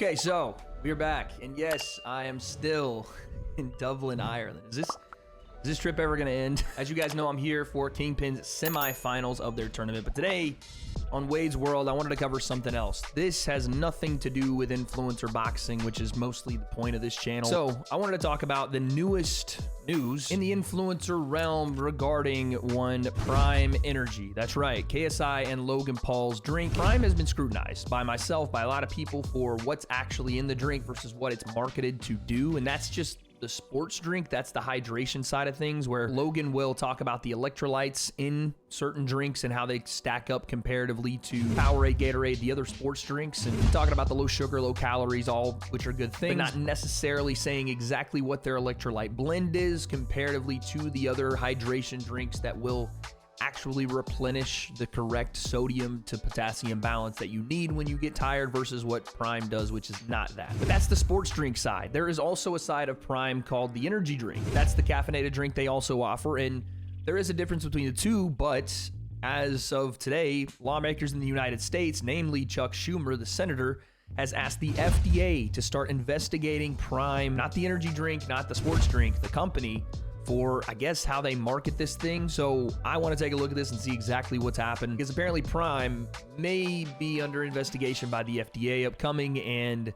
Okay, so we're back, and yes, I am still in Dublin, Ireland. Is this trip ever gonna end? As you guys know, I'm here for Kingpin's semifinals of their tournament, but today on Wade's World, I wanted to cover something else. This has nothing to do with influencer boxing, which is mostly the point of this channel. So I wanted to talk about the newest news in the influencer realm regarding one Prime Energy. That's right, KSI and Logan Paul's drink. Prime has been scrutinized by myself, by a lot of people, for what's actually in the drink versus what it's marketed to do, and that's just the sports drink. That's the hydration side of things, where Logan will talk about the electrolytes in certain drinks and how they stack up comparatively to Powerade, Gatorade, the other sports drinks, and talking about the low sugar, low calories, all which are good things, but not necessarily saying exactly what their electrolyte blend is comparatively to the other hydration drinks that will actually replenish the correct sodium to potassium balance that you need when you get tired versus what Prime does, which is not that. But that's the sports drink side. There is also a side of Prime called the energy drink. That's the caffeinated drink they also offer, and there is a difference between the two, but as of today, lawmakers in the United States, namely Chuck Schumer, the senator, has asked the FDA to start investigating Prime, not the energy drink, not the sports drink, the company, for, I guess, how they market this thing. So I want to take a look at this and see exactly what's happened, because apparently Prime may be under investigation by the FDA upcoming, and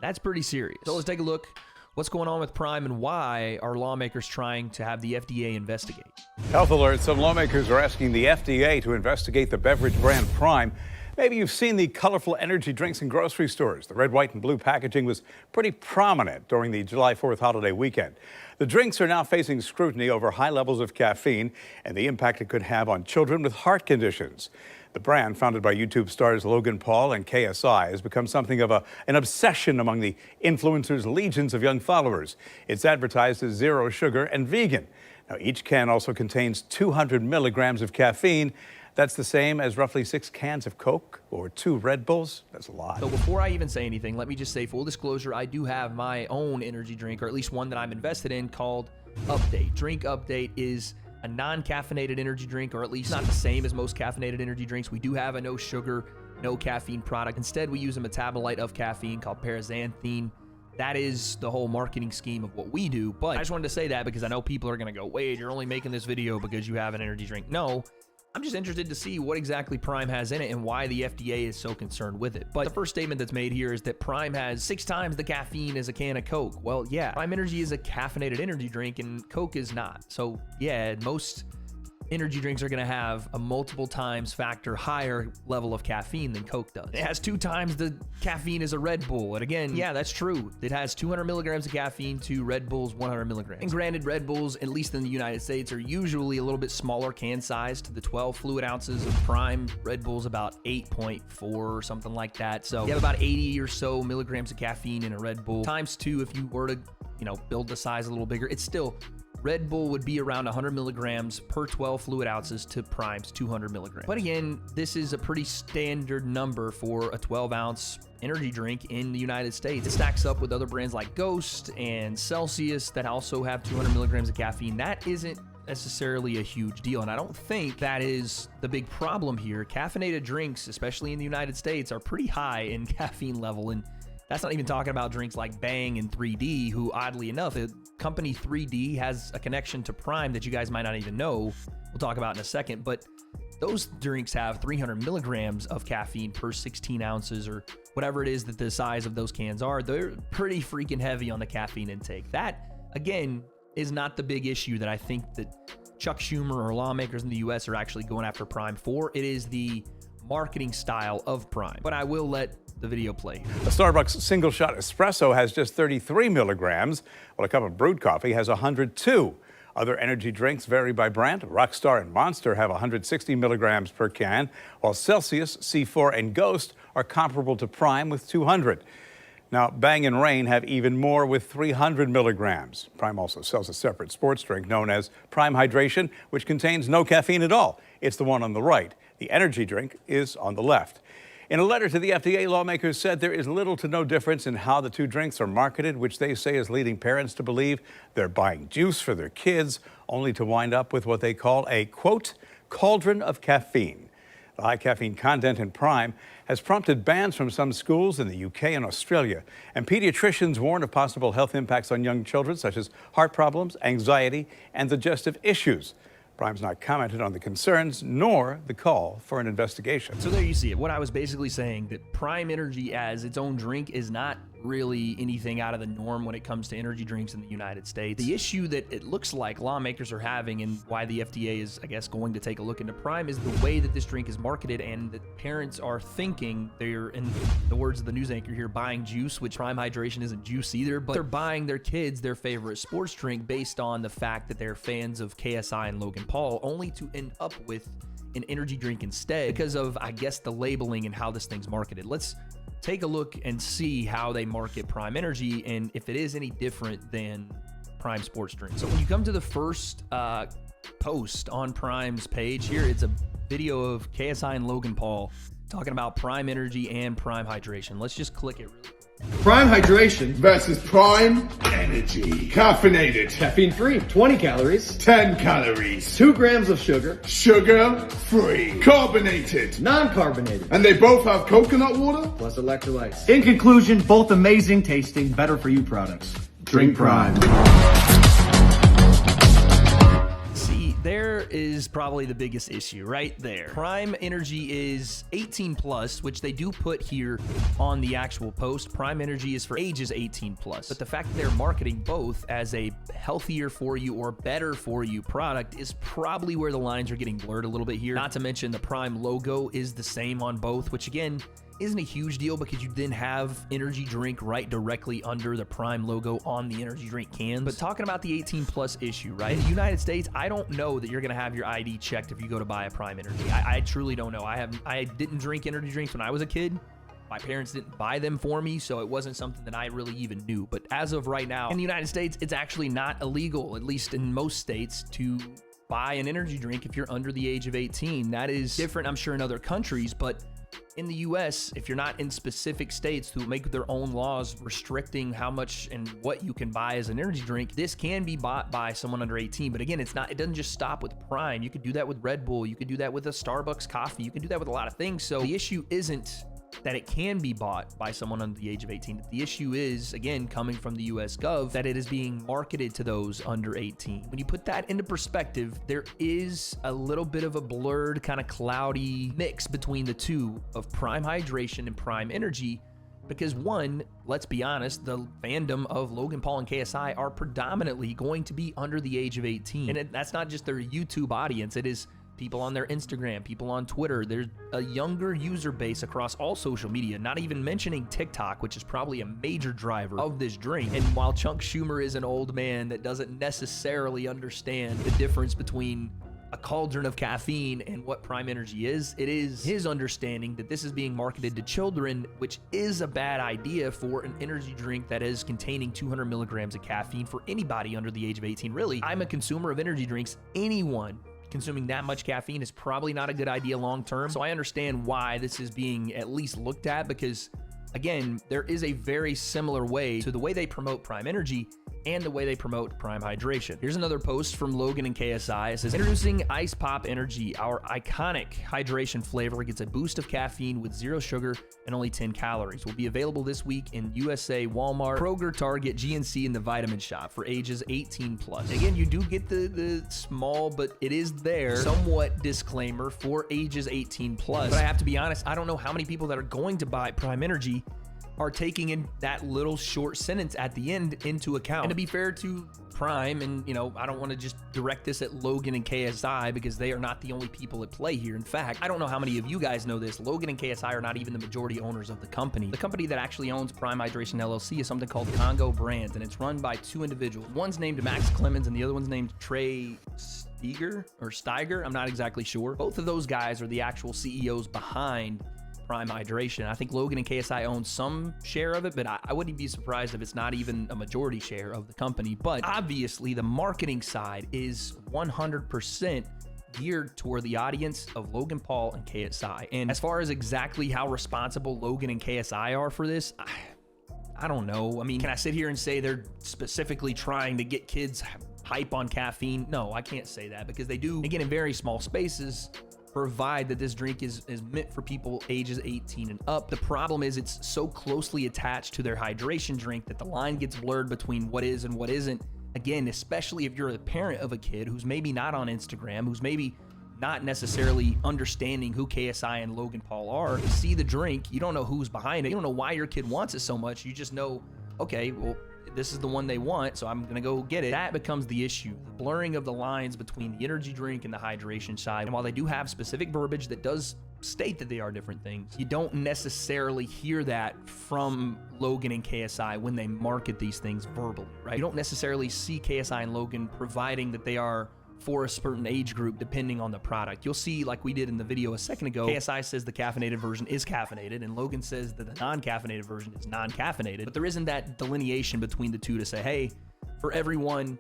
that's pretty serious. So let's take a look. What's going on with Prime, and why are lawmakers trying to have the FDA investigate? Health alert. Some lawmakers are asking the FDA to investigate the beverage brand Prime. Maybe you've seen the colorful energy drinks in grocery stores. The red, white, and blue packaging was pretty prominent during the July 4th holiday weekend. The drinks are now facing scrutiny over high levels of caffeine and the impact it could have on children with heart conditions. The brand, founded by YouTube stars Logan Paul and KSI, has become something of an obsession among the influencers' legions of young followers. It's advertised as zero sugar and vegan. Now, each can also contains 200 milligrams of caffeine. That's the same as roughly 6 cans of Coke or 2 Red Bulls. That's a lot. So before I even say anything, let me just say, full disclosure, I do have my own energy drink, or at least one that I'm invested in, called Update. Drink Update is a non-caffeinated energy drink, or at least not the same as most caffeinated energy drinks. We do have a no sugar, no caffeine product. Instead, we use a metabolite of caffeine called paraxanthine. That is the whole marketing scheme of what we do. But I just wanted to say that because I know people are going to go, Wade, you're only making this video because you have an energy drink. No. I'm just interested to see what exactly Prime has in it and why the FDA is so concerned with it. But the first statement that's made here is that Prime has 6 times the caffeine as a can of Coke. Well, yeah, Prime Energy is a caffeinated energy drink and Coke is not. So yeah, most energy drinks are going to have a multiple times factor higher level of caffeine than Coke does. It has 2 times the caffeine as a Red Bull. And again, yeah, that's true. It has 200 milligrams of caffeine to Red Bull's 100 milligrams. And granted, Red Bulls, at least in the United States, are usually a little bit smaller can size to the 12 fluid ounces of Prime. Red Bull's about 8.4 or something like that. So you have about 80 or so milligrams of caffeine in a Red Bull. Times 2 if you were to, build the size a little bigger. It's still, Red Bull would be around 100 milligrams per 12 fluid ounces to Prime's 200 milligrams. But again, this is a pretty standard number for a 12-ounce energy drink in the United States. It stacks up with other brands like Ghost and Celsius that also have 200 milligrams of caffeine. That isn't necessarily a huge deal, and I don't think that is the big problem here. Caffeinated drinks, especially in the United States, are pretty high in caffeine level, and that's not even talking about drinks like Bang and 3D, who, oddly enough, the company 3D has a connection to Prime that you guys might not even know. We'll talk about in a second, but those drinks have 300 milligrams of caffeine per 16 ounces or whatever it is that the size of those cans are. They're pretty freaking heavy on the caffeine intake. That, again, is not the big issue that I think that Chuck Schumer or lawmakers in the U.S. are actually going after Prime for. It is the marketing style of Prime. But I will let the video play. A Starbucks single shot espresso has just 33 milligrams, while a cup of brewed coffee has 102. Other energy drinks vary by brand. Rockstar and Monster have 160 milligrams per can, while Celsius, C4, and Ghost are comparable to Prime with 200. Now, Bang and Rain have even more with 300 milligrams. Prime also sells a separate sports drink known as Prime Hydration, which contains no caffeine at all. It's the one on the right. The energy drink is on the left. In a letter to the FDA, lawmakers said there is little to no difference in how the 2 drinks are marketed, which they say is leading parents to believe they're buying juice for their kids, only to wind up with what they call a, quote, cauldron of caffeine. The high caffeine content in Prime has prompted bans from some schools in the UK and Australia. And pediatricians warn of possible health impacts on young children, such as heart problems, anxiety, and digestive issues. Prime's not commented on the concerns nor the call for an investigation. So there you see it. What I was basically saying, that Prime Energy as its own drink is not really anything out of the norm when it comes to energy drinks in the United States. The issue that it looks like lawmakers are having, and why the FDA is, I guess, going to take a look into Prime, is the way that this drink is marketed, and that parents are thinking they're, in the words of the news anchor here, buying juice, which Prime Hydration isn't juice either, but they're buying their kids their favorite sports drink based on the fact that they're fans of KSI and Logan Paul, only to end up with an energy drink instead because of, I guess, the labeling and how this thing's marketed. Let's take a look and see how they market Prime Energy and if it is any different than Prime Sports Drink. So when you come to the first post on Prime's page here, it's a video of KSI and Logan Paul talking about Prime Energy and Prime Hydration. Let's just click it really quick. Prime Hydration versus Prime Energy. Caffeinated. Caffeine-free, 20 calories, 10 calories. 2 grams of sugar, Sugar-free. Carbonated. non-carbonated, And they both have coconut water? plus electrolytes. In conclusion, both amazing tasting, better for you products. Drink Prime. There is probably the biggest issue right there. Prime Energy is 18 plus, which they do put here on the actual post. Prime Energy is for ages 18 plus. But the fact that they're marketing both as a healthier for you or better for you product is probably where the lines are getting blurred a little bit here. Not to mention the Prime logo is the same on both, which again, isn't a huge deal because you then have energy drink right directly under the Prime logo on the energy drink cans. But talking about the 18 plus issue, right? In the United States, I don't know that you're going to have your ID checked if you go to buy a Prime Energy. I truly don't know. I didn't drink energy drinks when I was a kid. My parents didn't buy them for me, so it wasn't something that I really even knew. But as of right now, in the United States, it's actually not illegal, at least in most states, to buy an energy drink if you're under the age of 18. That is different, I'm sure, in other countries, but in the US, if you're not in specific states who make their own laws restricting how much and what you can buy as an energy drink, this can be bought by someone under 18. But again, it doesn't just stop with Prime. You could do that with Red Bull. You could do that with a Starbucks coffee. You can do that with a lot of things. So the issue isn't that it can be bought by someone under the age of 18. The issue is, again, coming from the US Gov, that it is being marketed to those under 18. When you put that into perspective, there is a little bit of a blurred, kind of cloudy mix between the two of Prime Hydration and Prime Energy. Because one, let's be honest, the fandom of Logan Paul and KSI are predominantly going to be under the age of 18. And that's not just their YouTube audience. It is people on their Instagram, people on Twitter. There's a younger user base across all social media, not even mentioning TikTok, which is probably a major driver of this drink. And while Chuck Schumer is an old man that doesn't necessarily understand the difference between a cauldron of caffeine and what Prime Energy is, it is his understanding that this is being marketed to children, which is a bad idea for an energy drink that is containing 200 milligrams of caffeine for anybody under the age of 18. Really, I'm a consumer of energy drinks. Anyone consuming that much caffeine is probably not a good idea long term. So I understand why this is being at least looked at, because again, there is a very similar way to the way they promote Prime Energy and the way they promote Prime Hydration. Here's another post from Logan and KSI. It says, introducing Ice Pop Energy, our iconic hydration flavor gets a boost of caffeine with 0 sugar and only 10 calories. Will be available this week in USA, Walmart, Kroger, Target, GNC, and the Vitamin Shop for ages 18 plus. Again, you do get the small, but it is there, somewhat disclaimer for ages 18 plus. But I have to be honest, I don't know how many people that are going to buy Prime Energy are taking in that little short sentence at the end into account. And to be fair to Prime, and I don't want to just direct this at Logan and KSI because they are not the only people at play here. In fact, I don't know how many of you guys know this, Logan and KSI are not even the majority owners of the company. The company that actually owns Prime Hydration LLC is something called Congo Brands, and it's run by 2 individuals. One's named Max Clemens and the other one's named Trey Steiger. I'm not exactly sure. Both of those guys are the actual CEOs behind Prime Hydration. I think Logan and KSI own some share of it, but I wouldn't be surprised if it's not even a majority share of the company. But obviously, the marketing side is 100% geared toward the audience of Logan Paul and KSI. And as far as exactly how responsible Logan and KSI are for this, I don't know. I mean, can I sit here and say they're specifically trying to get kids hype on caffeine? No, I can't say that, because they do, again, in very small spaces, provide that this drink is meant for people ages 18 and up. The problem is it's so closely attached to their hydration drink that the line gets blurred between what is and what isn't. Again, especially if you're a parent of a kid who's maybe not on Instagram, who's maybe not necessarily understanding who KSI and Logan Paul are. You see the drink, you don't know who's behind it. You don't know why your kid wants it so much. You just know, okay, well, this is the one they want, so I'm gonna go get it. That becomes the issue, the blurring of the lines between the energy drink and the hydration side. And while they do have specific verbiage that does state that they are different things, you don't necessarily hear that from Logan and KSI when they market these things verbally, right? You don't necessarily see KSI and Logan providing that they are for a certain age group depending on the product. You'll see, like we did in the video a second ago, KSI says the caffeinated version is caffeinated and Logan says that the non-caffeinated version is non-caffeinated, but there isn't that delineation between the two to say, hey, for everyone,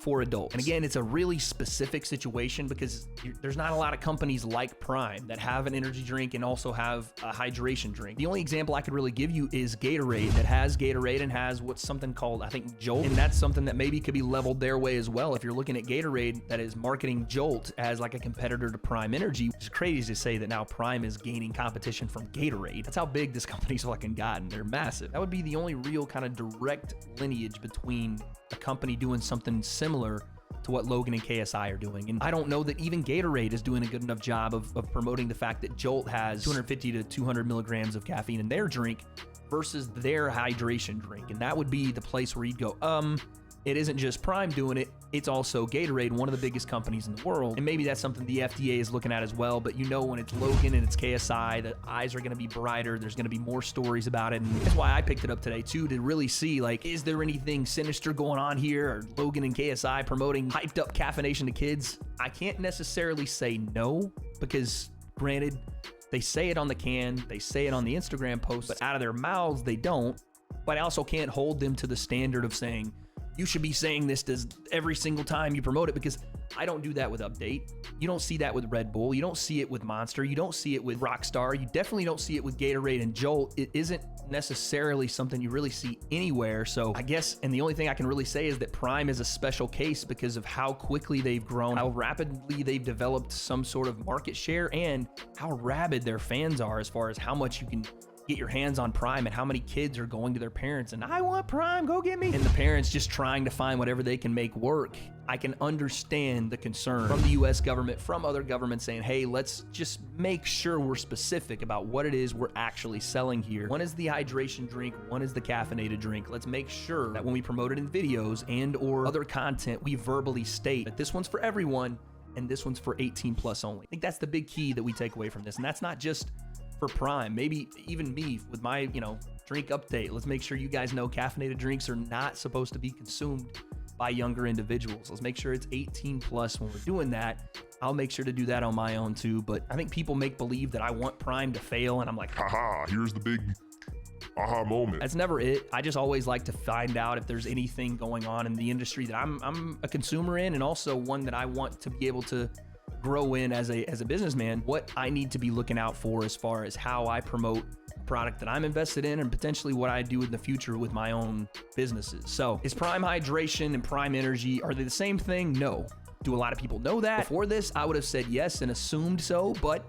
for adults. And again, it's a really specific situation because there's not a lot of companies like Prime that have an energy drink and also have a hydration drink. The only example I could really give you is Gatorade, that has Gatorade and has what's something called, I think, Jolt. And that's something that maybe could be leveled their way as well. If you're looking at Gatorade that is marketing Jolt as like a competitor to Prime Energy, it's crazy to say that now Prime is gaining competition from Gatorade. That's how big this company's fucking gotten. They're massive. That would be the only real kind of direct lineage between a company doing something similar to what Logan and KSI are doing. And I don't know that even Gatorade is doing a good enough job of promoting the fact that Jolt has 250 to 200 milligrams of caffeine in their drink versus their hydration drink. And that would be the place where you'd go, it isn't just Prime doing it, it's also Gatorade, one of the biggest companies in the world. And maybe that's something the FDA is looking at as well, but you know when it's Logan and it's KSI, the eyes are gonna be brighter, there's gonna be more stories about it. And that's why I picked it up today too, to really see, like, is there anything sinister going on here? Are Logan and KSI promoting hyped up caffeination to kids? I can't necessarily say no, because granted, they say it on the can, they say it on the Instagram post, but out of their mouths, they don't. But I also can't hold them to the standard of saying, you should be saying this every single time you promote it, because I don't do that with Update. You don't see that with Red Bull. You don't see it with Monster. You don't see it with Rockstar. You definitely don't see it with Gatorade and Jolt. It isn't necessarily something you really see anywhere. So I guess, and the only thing I can really say is that Prime is a special case because of how quickly they've grown, how rapidly they've developed some sort of market share, and how rabid their fans are as far as how much you can get your hands on Prime and how many kids are going to their parents and I want Prime, go get me. And the parents just trying to find whatever they can make work. I can understand the concern from the US government, from other governments saying, hey, let's just make sure we're specific about what it is we're actually selling here. One is the hydration drink, one is the caffeinated drink. Let's make sure that when we promote it in videos and or other content, we verbally state that this one's for everyone and this one's for 18 plus only. I think that's the big key that we take away from this. And that's not just for Prime, maybe even me with my, drink update. Let's make sure you guys know caffeinated drinks are not supposed to be consumed by younger individuals. Let's make sure it's 18 plus when we're doing that. I'll make sure to do that on my own too. But I think people make believe that I want Prime to fail, and I'm like, haha, here's the big aha moment. That's never it. I just always like to find out if there's anything going on in the industry that I'm a consumer in, and also one that I want to be able to grow in as a businessman, what I need to be looking out for as far as how I promote a product that I'm invested in and potentially what I do in the future with my own businesses. So is Prime Hydration and Prime Energy, are they the same thing? No. Do a lot of people know that? Before this, I would have said yes and assumed so, but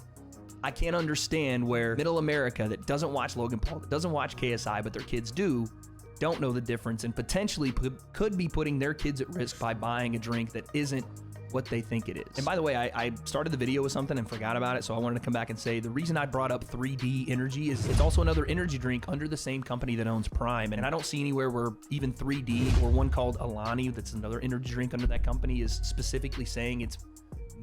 I can't understand where middle America that doesn't watch Logan Paul, that doesn't watch KSI, but their kids don't know the difference and potentially could be putting their kids at risk by buying a drink that isn't what they think it is. And by the way, I started the video with something and forgot about it, so I wanted to come back and say the reason I brought up 3D Energy is it's also another energy drink under the same company that owns Prime, and I don't see anywhere where even 3D or one called Alani, that's another energy drink under that company, is specifically saying it's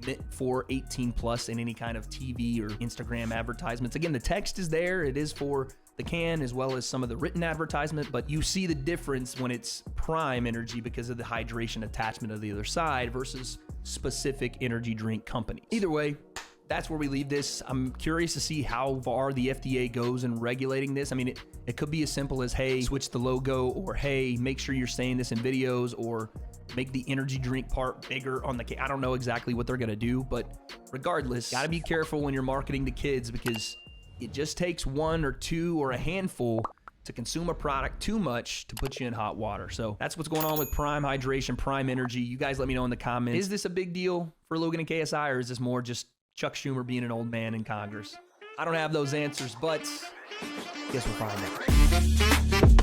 meant for 18 plus in any kind of TV or Instagram advertisements. Again, the text is there. It is for the can as well as some of the written advertisement, but you see the difference when it's Prime Energy because of the hydration attachment of the other side versus specific energy drink companies. Either way, that's where we leave this. I'm curious to see how far the FDA goes in regulating this. I mean, it could be as simple as, hey, switch the logo, or hey, make sure you're saying this in videos, or make the energy drink part bigger on the can. I don't know exactly what they're gonna do, but regardless, gotta be careful when you're marketing to kids, because it just takes one or two or a handful to consume a product too much to put you in hot water. So that's what's going on with Prime Hydration, Prime Energy. You guys let me know in the comments. Is this a big deal for Logan and KSI, or is this more just Chuck Schumer being an old man in Congress? I don't have those answers, but guess we'll find out.